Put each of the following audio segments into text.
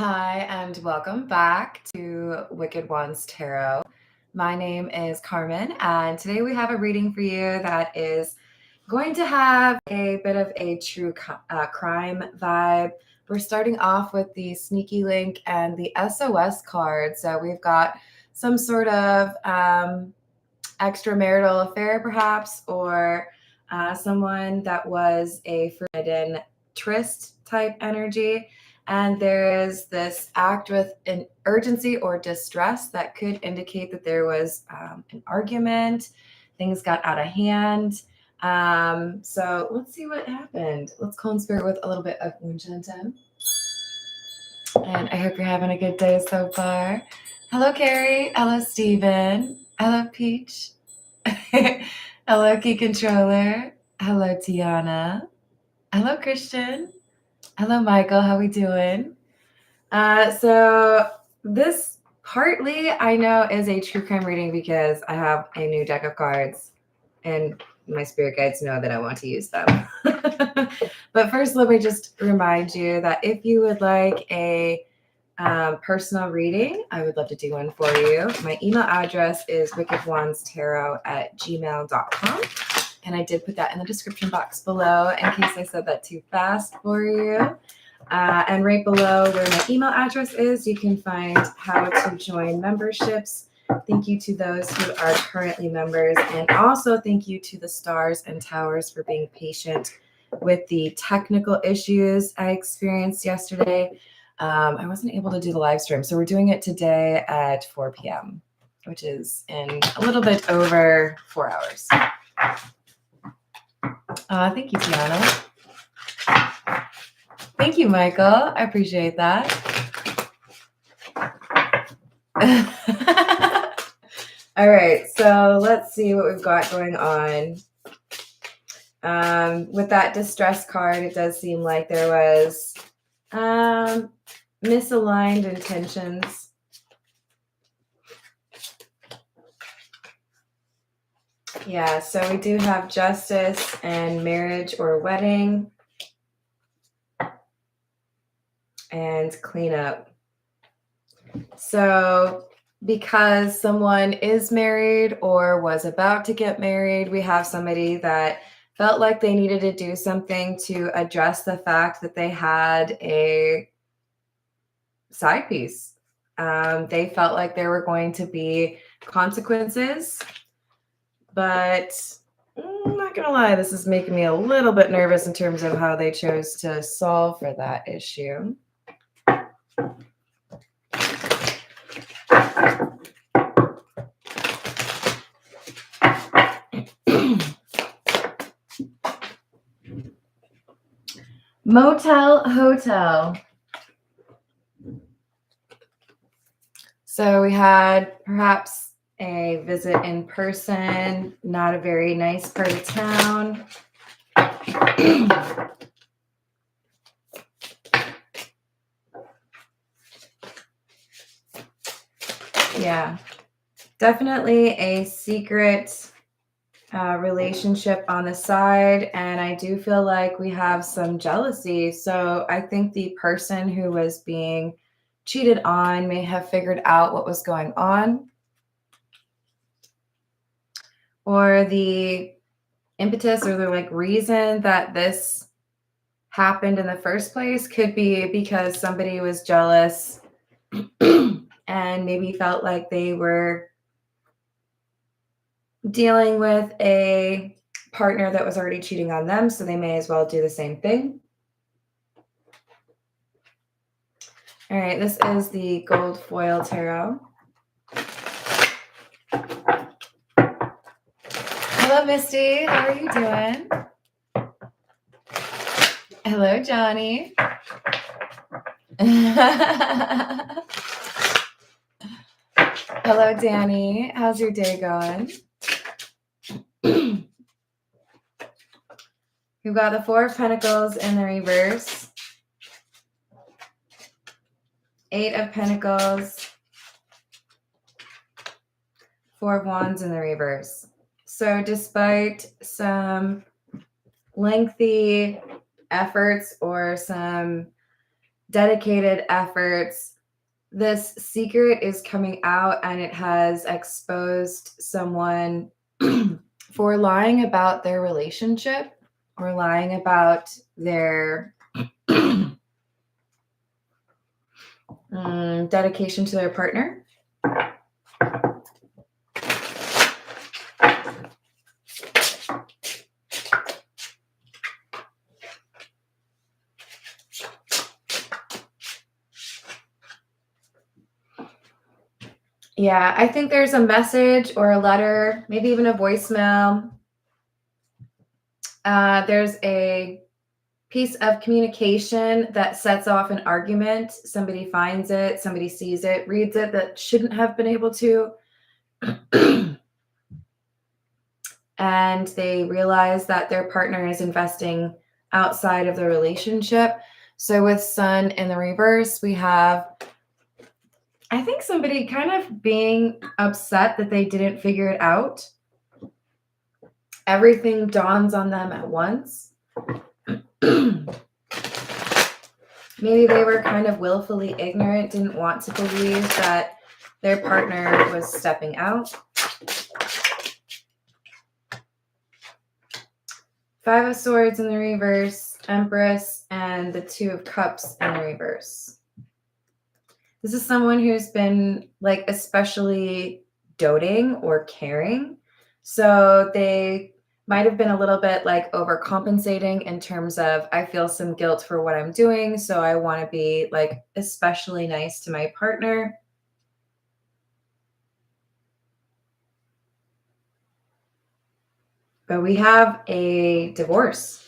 Hi, and welcome back to Wicked Ones Tarot. My name is Carmen, and today we have a reading for you that is going to have a bit of a true crime vibe. We're starting off with the Sneaky Link and the SOS card. So we've got some sort of extramarital affair, perhaps, or someone that was a forbidden tryst type energy. And there is this act with an urgency or distress that could indicate that there was an argument, things got out of hand. So let's see what happened. Let's call in spirit with a little bit of Winchenten. And I hope you're having a good day so far. Hello, Carrie. Hello, Steven. Hello, Peach. Hello, Key Controller. Hello, Tiana. Hello, Christian. Hello, Michael. How we doing? So this partly I know is a true crime reading because I have a new deck of cards and my spirit guides know that I want to use them. But first, let me just remind you that if you would like a personal reading, I would love to do one for you. My email address is wickedonestarot@gmail.com. And I did put that in the description box below in case I said that too fast for you. And right below where my email address is, you can find how to join memberships. Thank you to those who are currently members. And also thank you to the stars and towers for being patient with the technical issues I experienced yesterday. I wasn't able to do the live stream. So we're doing it today at 4 p.m., which is in a little bit over 4 hours. Thank you, Tiana. Thank you, Michael. I appreciate that. All right, so let's see what we've got going on. With that distress card, it does seem like there was misaligned intentions. Yeah, so we do have justice and marriage or wedding and cleanup. So because someone is married or was about to get married, we have somebody that felt like they needed to do something to address the fact that they had a side piece. They felt like there were going to be consequences. But I'm not going to lie, this is making me a little bit nervous in terms of how they chose to solve for that issue. Motel Hotel. So we had perhaps a visit in person, not a very nice part of town. Yeah, definitely a secret relationship on the side. And I do feel like we have some jealousy. So I think the person who was being cheated on may have figured out what was going on. Or the impetus or the reason that this happened in the first place could be because somebody was jealous and maybe felt like they were dealing with a partner that was already cheating on them, so they may as well do the same thing. All right, this is the gold foil tarot. Hello, Misty. How are you doing? Hello, Johnny. Hello, Danny. How's your day going? We've got the Four of Pentacles in the reverse. 8 of Pentacles. 4 of Wands in the reverse. So despite some lengthy efforts or some dedicated efforts. This secret is coming out, and it has exposed someone for lying about their relationship or lying about their dedication to their partner. Yeah, I think there's a message or a letter, maybe even a voicemail. There's a piece of communication that sets off an argument. Somebody finds it, somebody sees it, reads it that shouldn't have been able to. And they realize that their partner is investing outside of the relationship. So with Sun in the reverse, we have, I think, somebody kind of being upset that they didn't figure it out. Everything dawns on them at once. Maybe they were kind of willfully ignorant, didn't want to believe that their partner was stepping out. Five of Swords in the reverse, Empress, and the Two of Cups in the reverse. This is someone who's been like especially doting or caring. So they might have been a little bit like overcompensating in terms of, I feel some guilt for what I'm doing, so I want to be like especially nice to my partner. But we have a divorce.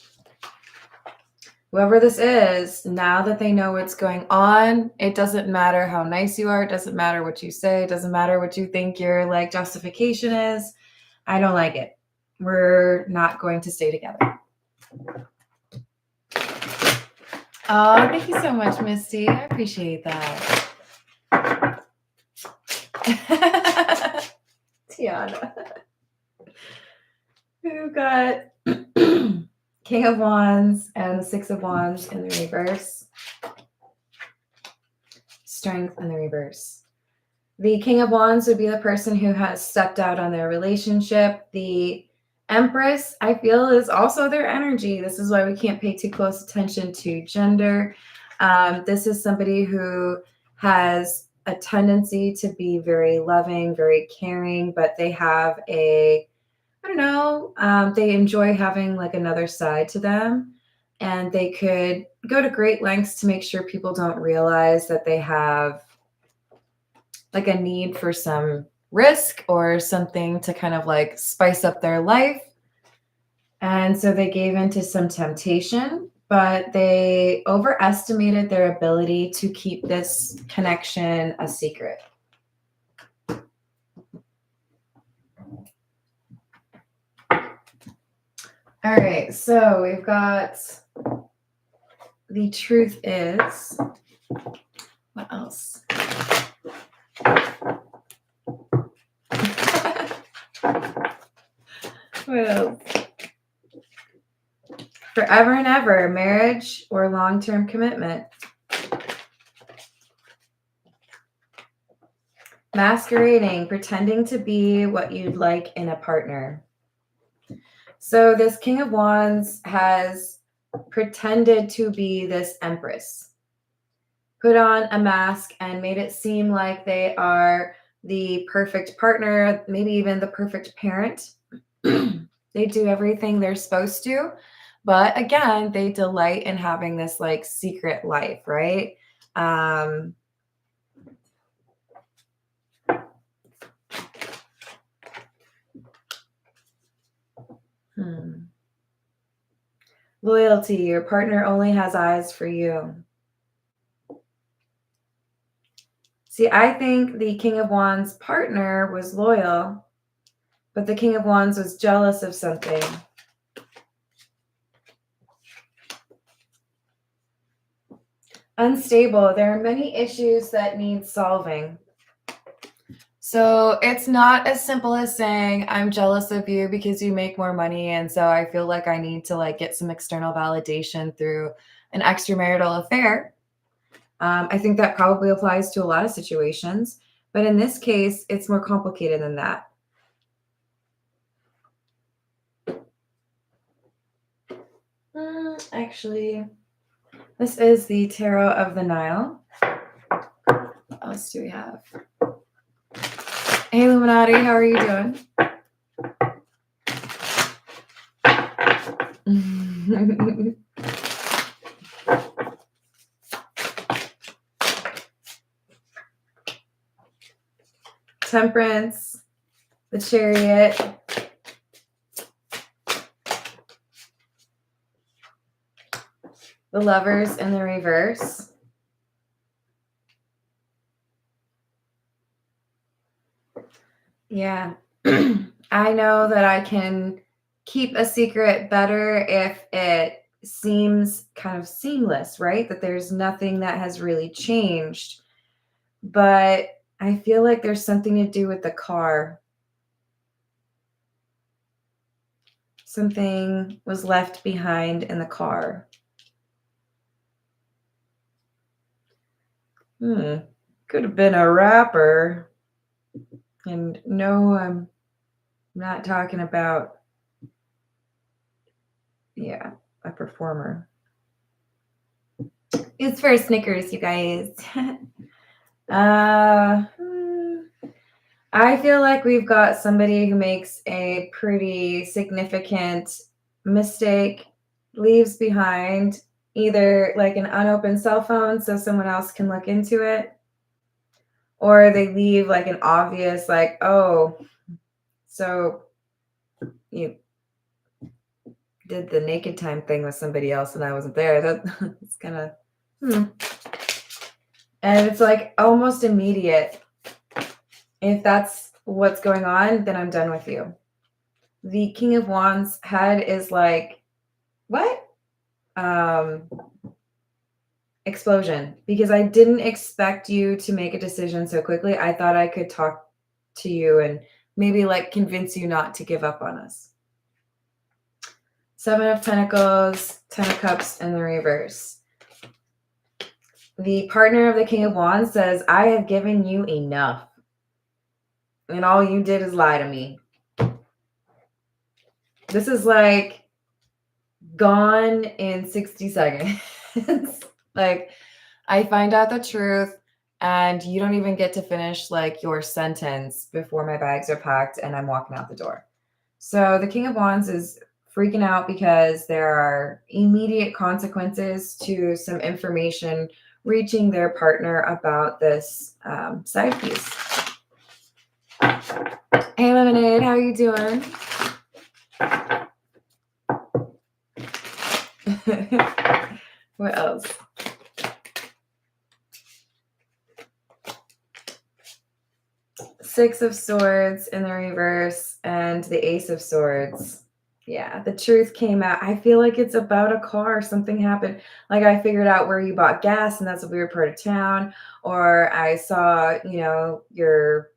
Whoever this is, now that they know what's going on, it doesn't matter how nice you are. It doesn't matter what you say. It doesn't matter what you think your like justification is. I don't like it. We're not going to stay together. Oh, thank you so much, Misty. I appreciate that. Tiana. We've got King of Wands and the Six of Wands in the reverse. Strength in the reverse. The King of Wands would be the person who has stepped out on their relationship. The Empress, I feel, is also their energy. This is why we can't pay too close attention to gender. This is somebody who has a tendency to be very loving, very caring, but they have a, I don't know, they enjoy having like another side to them, and they could go to great lengths to make sure people don't realize that they have like a need for some risk or something to kind of like spice up their life. And so they gave into some temptation, but they overestimated their ability to keep this connection a secret. All right, so we've got the truth is, what else? What else? Forever and ever, marriage or long-term commitment. Masquerading, pretending to be what you'd like in a partner. So this King of Wands has pretended to be this Empress, put on a mask and made it seem like they are the perfect partner, maybe even the perfect parent. They do everything they're supposed to, but again, they delight in having this like secret life, right? Loyalty, your partner only has eyes for you. See, I think the King of Wands partner was loyal, but the King of Wands was jealous of something. Unstable. There are many issues that need solving. So it's not as simple as saying, I'm jealous of you because you make more money, and so I feel like I need to like get some external validation through an extramarital affair. I think that probably applies to a lot of situations, but in this case, it's more complicated than that. Actually, this is the Tarot of the Nile. What else do we have? Hey, Illuminati, how are you doing? Temperance, the Chariot, the Lovers in the reverse, yeah. I know that I can keep a secret better if it seems kind of seamless, right? That there's nothing that has really changed. But I feel like there's something to do with the car. Something was left behind in the car. Could have been a rapper. And no, I'm not talking about, a performer. It's for Snickers, you guys. I feel like we've got somebody who makes a pretty significant mistake, leaves behind either like an unopened cell phone so someone else can look into it, or they leave like an obvious, like, oh, so you did the naked time thing with somebody else and I wasn't there. That's kind of, and it's like almost immediate. If that's what's going on, then I'm done with you. The King of Wands head is like, what? Explosion. Because I didn't expect you to make a decision so quickly. I thought I could talk to you and maybe like convince you not to give up on us. 7 of Pentacles, 10 of Cups in the reverse. The partner of the King of Wands says, I have given you enough. And all you did is lie to me. This is like gone in 60 seconds. Like, I find out the truth and you don't even get to finish like your sentence before my bags are packed and I'm walking out the door. So the King of Wands is freaking out because there are immediate consequences to some information reaching their partner about this side piece. Hey, Lemonade, how are you doing? What else? Six of Swords in the reverse and the Ace of Swords. Yeah, the truth came out. I feel like it's about a car. Something happened. Like I figured out where you bought gas and that's a weird part of town. Or I saw, your,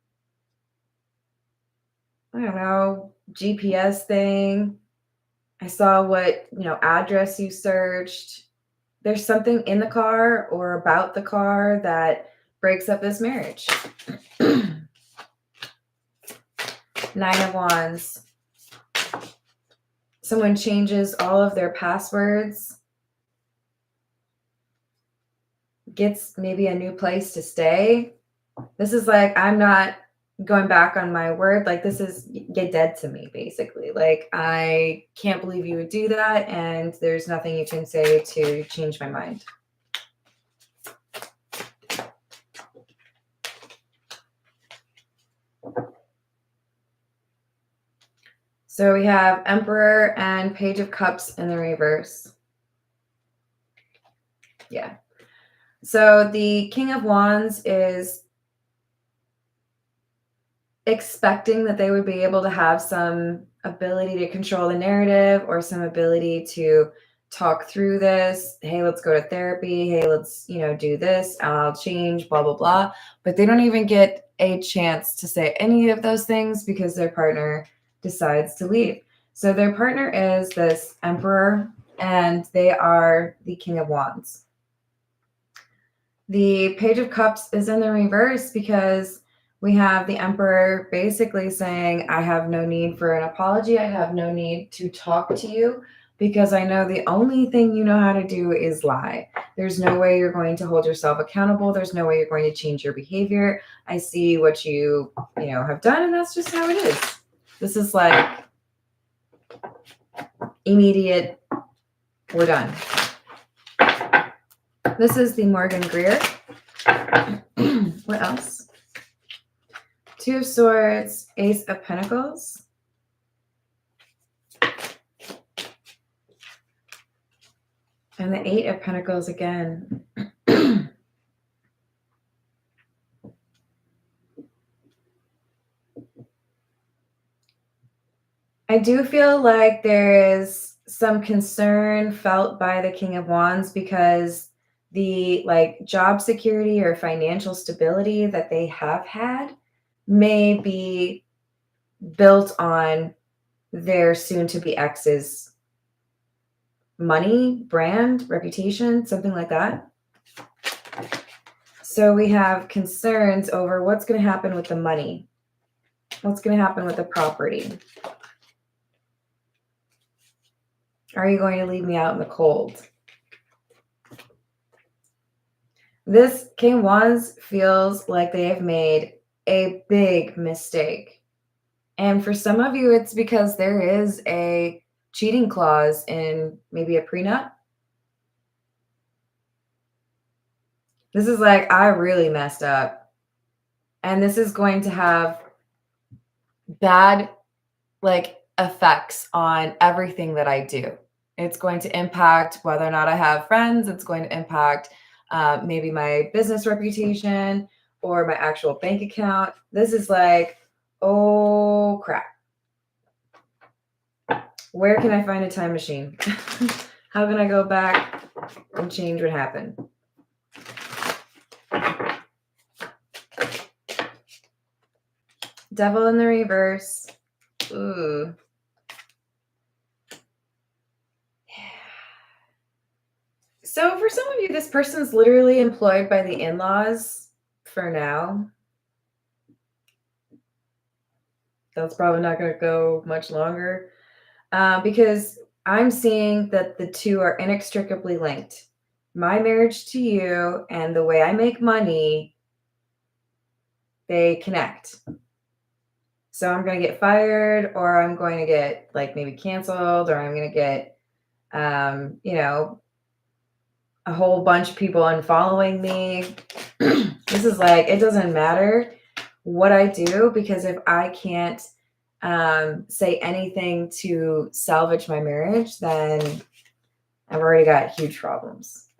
I don't know, GPS thing. I saw what, address you searched. There's something in the car or about the car that breaks up this marriage. 9 of Wands. Someone changes all of their passwords, gets maybe a new place to stay. This is like, I'm not going back on my word. Like, this is get dead to me, basically. Like, I can't believe you would do that, and there's nothing you can say to change my mind. So we have Emperor and Page of Cups in the reverse. Yeah. So the King of Wands is expecting that they would be able to have some ability to control the narrative or some ability to talk through this. Hey, let's go to therapy. Hey, let's, do this. I'll change, blah, blah, blah. But they don't even get a chance to say any of those things because their partner decides to leave. So their partner is this Emperor and they are the King of Wands. The Page of Cups is in the reverse because we have the Emperor basically saying, I have no need for an apology. I have no need to talk to you because I know the only thing you know how to do is lie. There's no way you're going to hold yourself accountable. There's no way you're going to change your behavior. I see what you have done, and that's just how it is. This is like immediate, we're done. This is the Morgan Greer. What else? Two of Swords, Ace of Pentacles. And the Eight of Pentacles again. I do feel like there is some concern felt by the King of Wands because the job security or financial stability that they have had may be built on their soon-to-be ex's money, brand, reputation, something like that. So we have concerns over what's going to happen with the money. What's going to happen with the property? Are you going to leave me out in the cold? This King of Wands feels like they have made a big mistake. And for some of you, it's because there is a cheating clause in maybe a prenup. This is like, I really messed up. And this is going to have bad effects on everything that I do. It's going to impact whether or not I have friends. It's going to impact maybe my business reputation or my actual bank account. This is like, oh crap. Where can I find a time machine? How can I go back and change what happened? Devil in the reverse. Ooh. So for some of you, this person's literally employed by the in-laws for now. That's probably not going to go much longer because I'm seeing that the two are inextricably linked. My marriage to you and the way I make money, they connect. So I'm going to get fired, or I'm going to get maybe canceled, or I'm going to get, a whole bunch of people unfollowing me. This is it doesn't matter what I do, because if I can't say anything to salvage my marriage, then I've already got huge problems.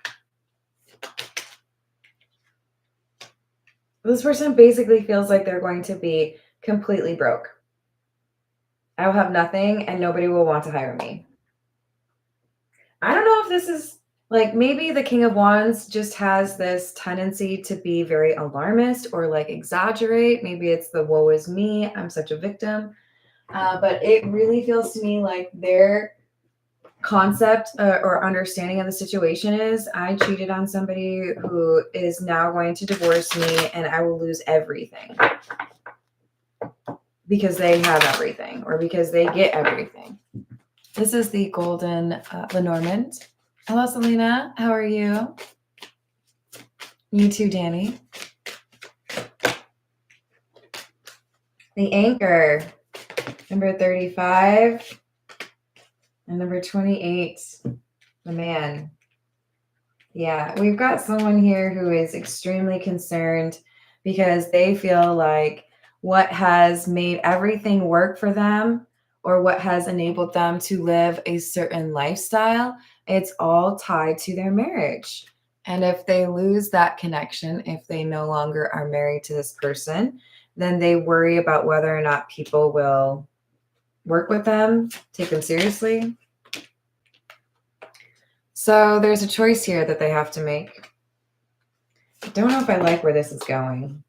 This person basically feels like they're going to be completely broke. I will have nothing and nobody will want to hire me. I don't know if this is maybe the King of Wands just has this tendency to be very alarmist or exaggerate. Maybe it's the woe is me, I'm such a victim. But it really feels to me like their concept or understanding of the situation is, I cheated on somebody who is now going to divorce me and I will lose everything because they have everything or because they get everything. This is the Golden Lenormand. Hello, Selena. How are you? You too, Danny. The Anchor, number 35 and number 28, the Man. Yeah, we've got someone here who is extremely concerned because they feel like what has made everything work for them or what has enabled them to live a certain lifestyle, it's all tied to their marriage. And if they lose that connection, if they no longer are married to this person, then they worry about whether or not people will work with them, take them seriously. So there's a choice here that they have to make. I don't know if I like where this is going.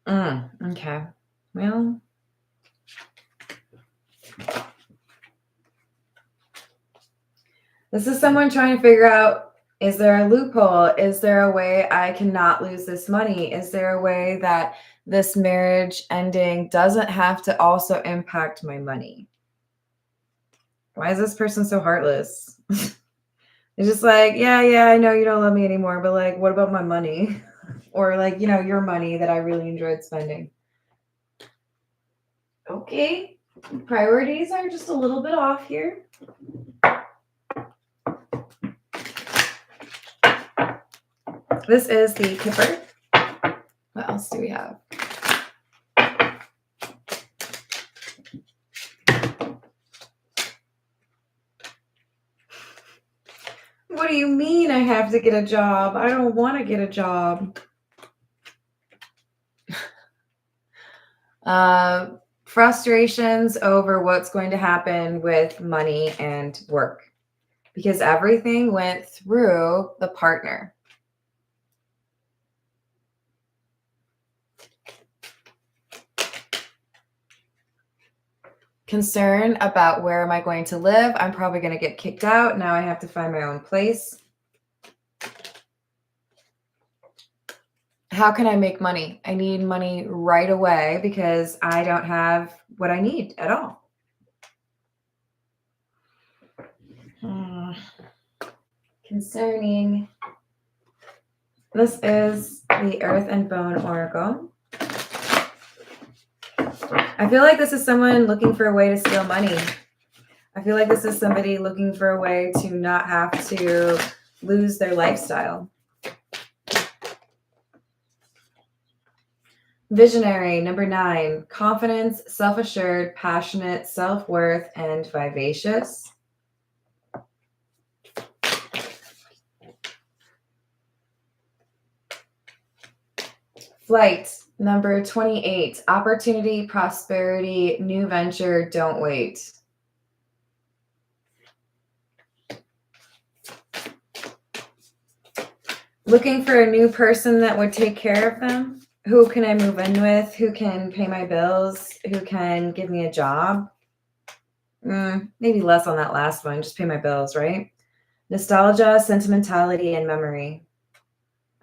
Okay. Well, this is someone trying to figure out Is there a loophole? Is there a way I cannot lose this money? Is there a way that this marriage ending doesn't have to also impact my money? Why is this person so heartless? It's just like, yeah, I know you don't love me anymore, but like, what about my money? Or like, your money that I really enjoyed spending. Okay, priorities are just a little bit off here. This is the Kipper. What else do we have? What do you mean I have to get a job? I don't want to get a job. Frustrations over what's going to happen with money and work, because everything went through the partner. Concern about where am I going to live? I'm probably going to get kicked out. Now I have to find my own place. How can I make money? I need money right away because I don't have what I need at all. Concerning, this is the Earth and Bone Oracle. I feel like this is someone looking for a way to steal money. I feel like this is somebody looking for a way to not have to lose their lifestyle. Visionary, number 9, confidence, self-assured, passionate, self-worth, and vivacious. Flight, number 28, opportunity, prosperity, new venture, don't wait. Looking for a new person that would take care of them. Who can I move in with? Who can pay my bills? Who can give me a job? Maybe less on that last one. Just pay my bills, right? Nostalgia, sentimentality, and memory.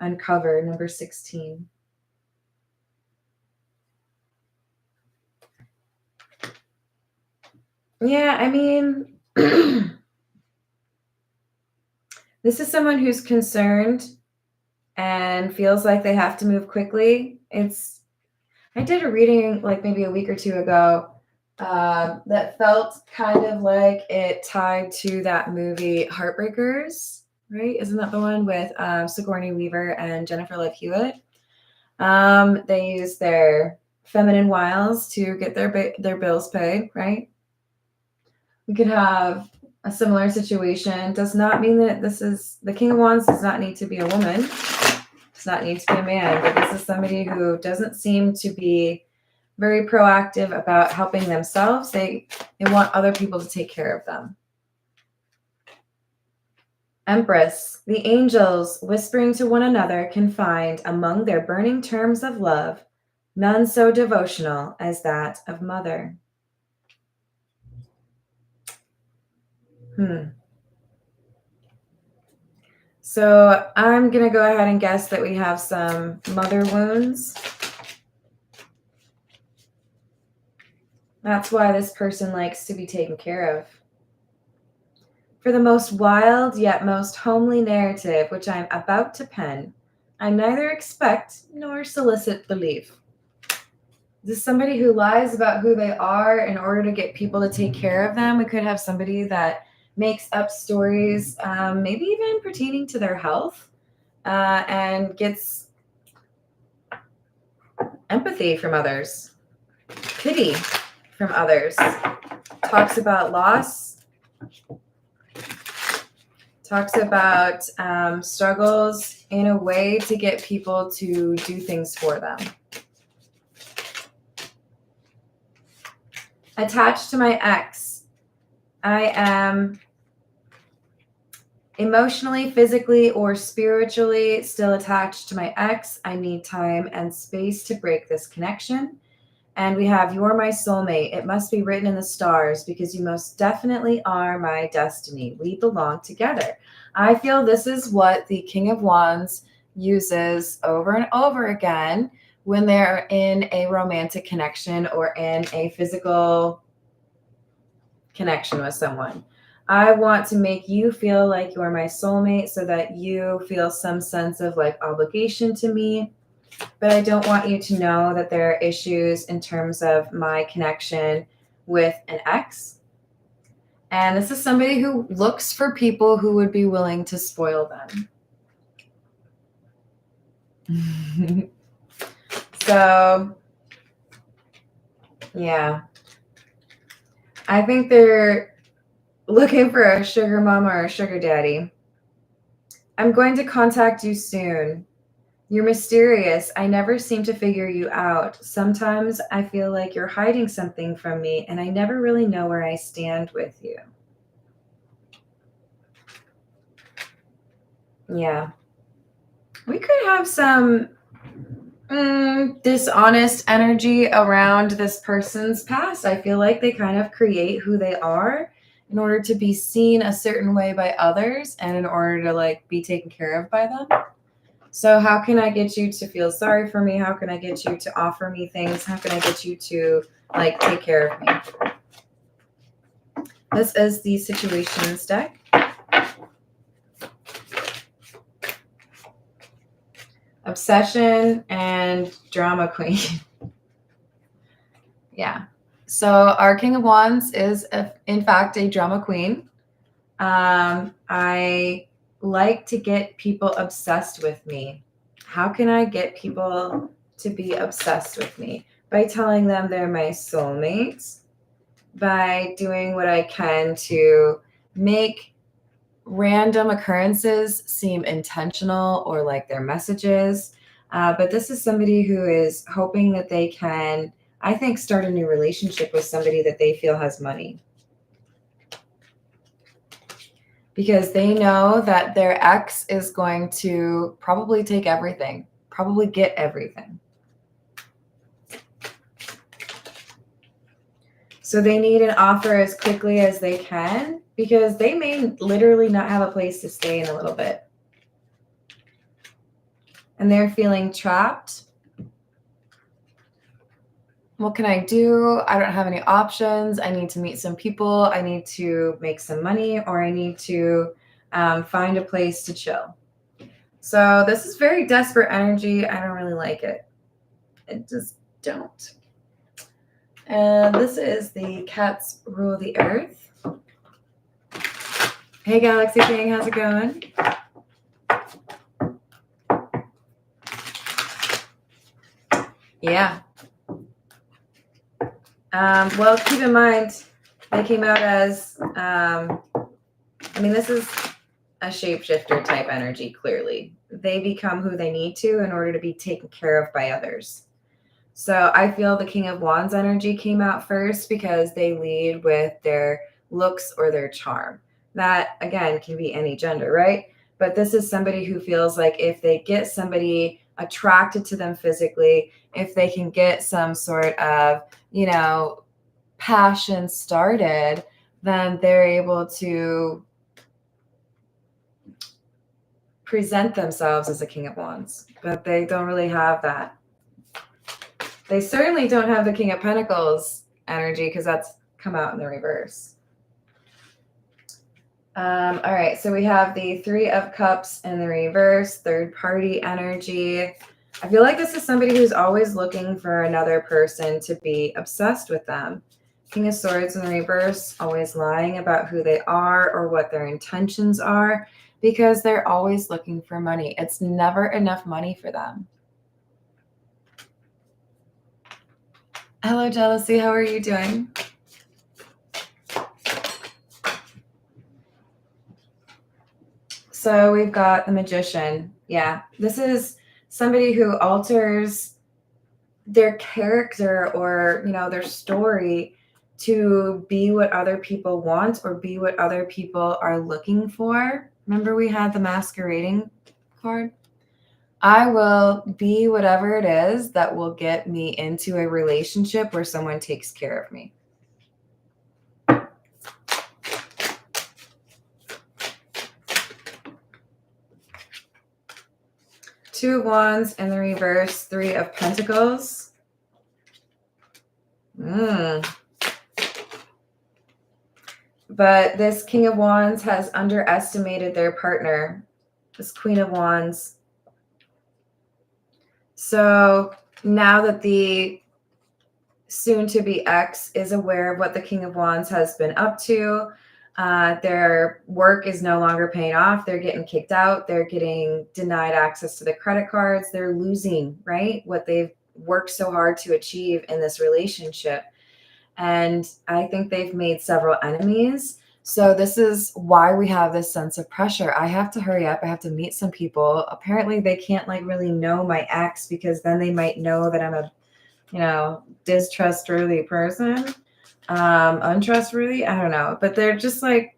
Uncover, number 16. Yeah, I mean, this is someone who's concerned and feels like they have to move quickly. I did a reading like maybe a week or two ago that felt kind of like it tied to that movie Heartbreakers, right? Isn't that the one with Sigourney Weaver and Jennifer Love Hewitt? They use their feminine wiles to get their bills paid, right? We could have a similar situation. Does not mean that this is the King of Wands does not need to be a woman. Does not need to be a man, but this is somebody who doesn't seem to be very proactive about helping themselves. They want other people to take care of them. Empress, the angels whispering to one another can find among their burning terms of love none so devotional as that of mother. So I'm going to go ahead and guess that we have some mother wounds. That's why this person likes to be taken care of. For the most wild yet most homely narrative which I am about to pen, I neither expect nor solicit belief. This is somebody who lies about who they are in order to get people to take care of them. We could have somebody that makes up stories, maybe even pertaining to their health, and gets empathy from others, pity from others, talks about loss, talks about struggles in a way to get people to do things for them. Attached to my ex, I am emotionally, physically, or spiritually still attached to my ex. I need time and space to break this connection. And we have, you're my soulmate. It must be written in the stars because you most definitely are my destiny. We belong together. I feel this is what the King of Wands uses over and over again when they're in a romantic connection or in a physical connection with someone. I want to make you feel like you're my soulmate so that you feel some sense of like obligation to me. But I don't want you to know that there are issues in terms of my connection with an ex. And this is somebody who looks for people who would be willing to spoil them. So, yeah. I think they're looking for a sugar mama or a sugar daddy. I'm going to contact you soon. You're mysterious. I never seem to figure you out. Sometimes I feel like you're hiding something from me, and I never really know where I stand with you. Yeah. We could have some dishonest energy around this person's past. I feel like they kind of create who they are in order to be seen a certain way by others and in order to like be taken care of by them. So how can I get you to feel sorry for me? How can I get you to offer me things? How can I get you to like take care of me? This is the situations deck. Obsession and drama queen. Yeah. So our King of Wands is in fact a drama queen. I like to get people obsessed with me. How can I get people to be obsessed with me? By telling them they're my soulmates, by doing what I can to make random occurrences seem intentional or like their messages. But this is somebody who is hoping that they can, I think, start a new relationship with somebody that they feel has money. Because they know that their ex is going to probably take everything, probably get everything. So they need an offer as quickly as they can because they may literally not have a place to stay in a little bit. And they're feeling trapped. What can I do? I don't have any options. I need to meet some people. I need to make some money, or I need to find a place to chill. So this is very desperate energy. I don't really like it. I just don't. And this is the Cats Rule the Earth. Hey, Galaxy King, how's it going? Yeah. Well, keep in mind, they came out as, this is a shapeshifter type energy, clearly. They become who they need to in order to be taken care of by others. So I feel the King of Wands energy came out first because they lead with their looks or their charm. That, again, can be any gender, right? But this is somebody who feels like if they get somebody attracted to them physically, if they can get some sort of, passion started, then they're able to present themselves as a King of Wands. But they don't really have that. They certainly don't have the King of Pentacles energy because that's come out in the reverse. All right, so we have the Three of Cups in the reverse, third party energy. I feel like this is somebody who's always looking for another person to be obsessed with them. King of Swords in the reverse, always lying about who they are or what their intentions are because they're always looking for money. It's never enough money for them. Hello, Jealousy. How are you doing? So we've got the Magician. Yeah, this is somebody who alters their character or, their story to be what other people want or be what other people are looking for. Remember we had the masquerading card? I will be whatever it is that will get me into a relationship where someone takes care of me. Two of Wands in the reverse, Three of Pentacles. But this King of Wands has underestimated their partner, this Queen of Wands. So now that the soon-to-be ex is aware of what the King of Wands has been up to, their work is no longer paying off. They're getting kicked out. They're getting denied access to the credit cards. They're losing, right, what they've worked so hard to achieve in this relationship. And I think they've made several enemies. So this is why we have this sense of pressure. I have to hurry up. I have to meet some people. Apparently they can't like really know my ex, because then they might know that I'm a, you know, distrustworthy person, untrustworthy. I don't know, but they're just like,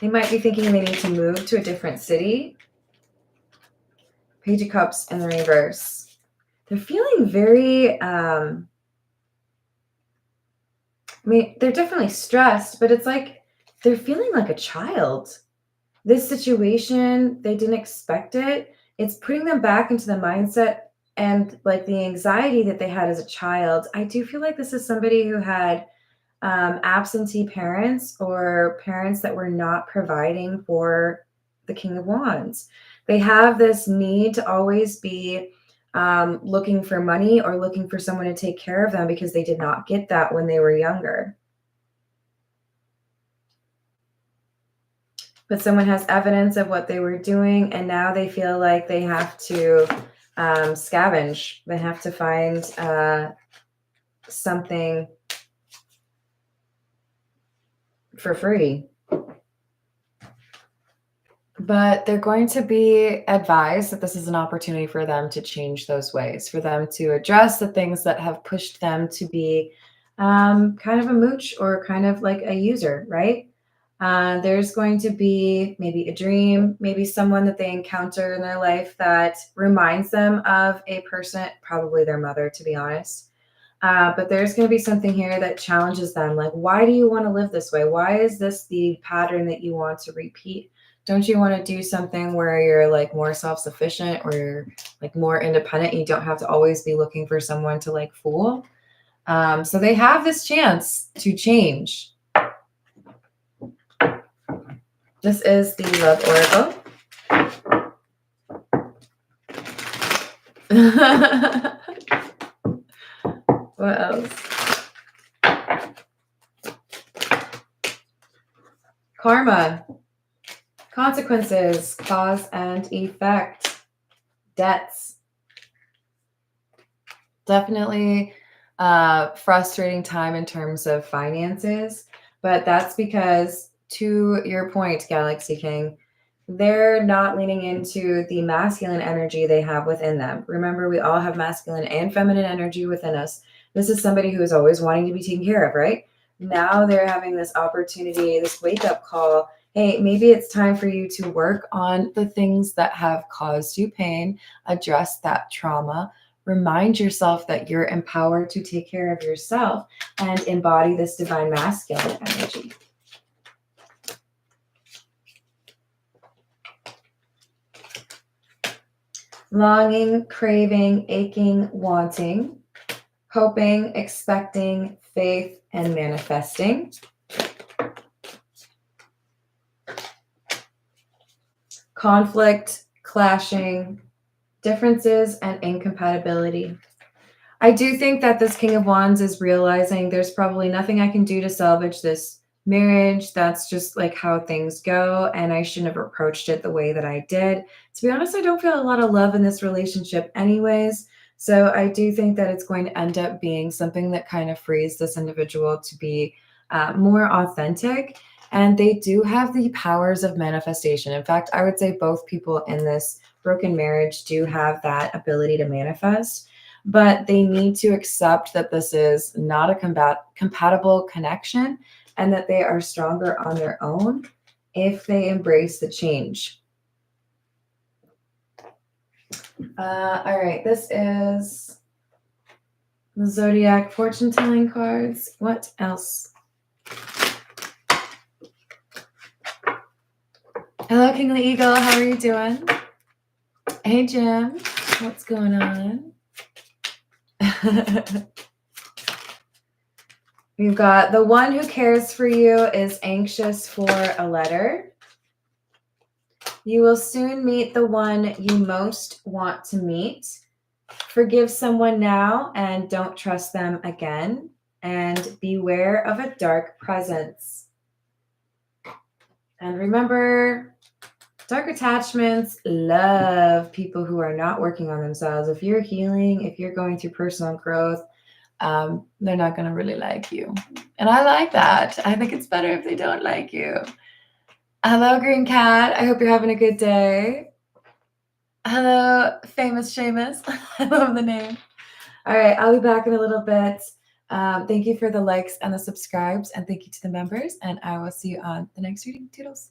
they might be thinking they need to move to a different city. Page of Cups in the reverse. They're feeling very, I mean, they're definitely stressed, but it's like they're feeling like a child. This situation, they didn't expect it. It's putting them back into the mindset and like the anxiety that they had as a child. I do feel like this is somebody who had absentee parents or parents that were not providing for the King of Wands. They have this need to always be looking for money or looking for someone to take care of them, because they did not get that when they were younger. But someone has evidence of what they were doing, and now they feel like they have to scavenge. They have to find something for free. But they're going to be advised that this is an opportunity for them to change those ways, for them to address the things that have pushed them to be kind of a mooch or kind of like a user, right? There's going to be maybe a dream, maybe someone that they encounter in their life that reminds them of a person, probably their mother, to be honest. But there's going to be something here that challenges them. Like, why do you want to live this way? Why is this the pattern that you want to repeat? Don't you want to do something where you're like more self-sufficient, or you're like more independent? You don't have to always be looking for someone to like fool. So they have this chance to change. This is the Love Oracle. What else? Karma. Consequences, cause and effect, debts. Definitely frustrating time in terms of finances, but that's because, to your point, Galaxy King, they're not leaning into the masculine energy they have within them. Remember, we all have masculine and feminine energy within us. This is somebody who is always wanting to be taken care of, right? Now they're having this opportunity, this wake-up call. Hey, maybe it's time for you to work on the things that have caused you pain, address that trauma, remind yourself that you're empowered to take care of yourself, and embody this divine masculine energy. Longing, craving, aching, wanting, hoping, expecting, faith, and manifesting. Conflict, clashing, differences, and incompatibility. I do think that this King of Wands is realizing there's probably nothing I can do to salvage this marriage. That's just like how things go, and I shouldn't have approached it the way that I did. To be honest, I don't feel a lot of love in this relationship anyways. So I do think that it's going to end up being something that kind of frees this individual to be more authentic. And they do have the powers of manifestation. In fact, I would say both people in this broken marriage do have that ability to manifest, but they need to accept that this is not a compatible connection, and that they are stronger on their own if they embrace the change. All right, this is the Zodiac fortune telling cards. What else? Hello, Kingly Eagle. How are you doing? Hey, Jim. What's going on? We've got the one who cares for you is anxious for a letter. You will soon meet the one you most want to meet. Forgive someone now and don't trust them again. And beware of a dark presence. And remember, dark attachments love people who are not working on themselves. If you're healing, if you're going through personal growth, they're not going to really like you. And I like that. I think it's better if they don't like you. Hello, Green Cat. I hope you're having a good day. Hello, Famous Seamus. I love the name. All right, I'll be back in a little bit. Thank you for the likes and the subscribes, and thank you to the members, and I will see you on the next reading. Toodles.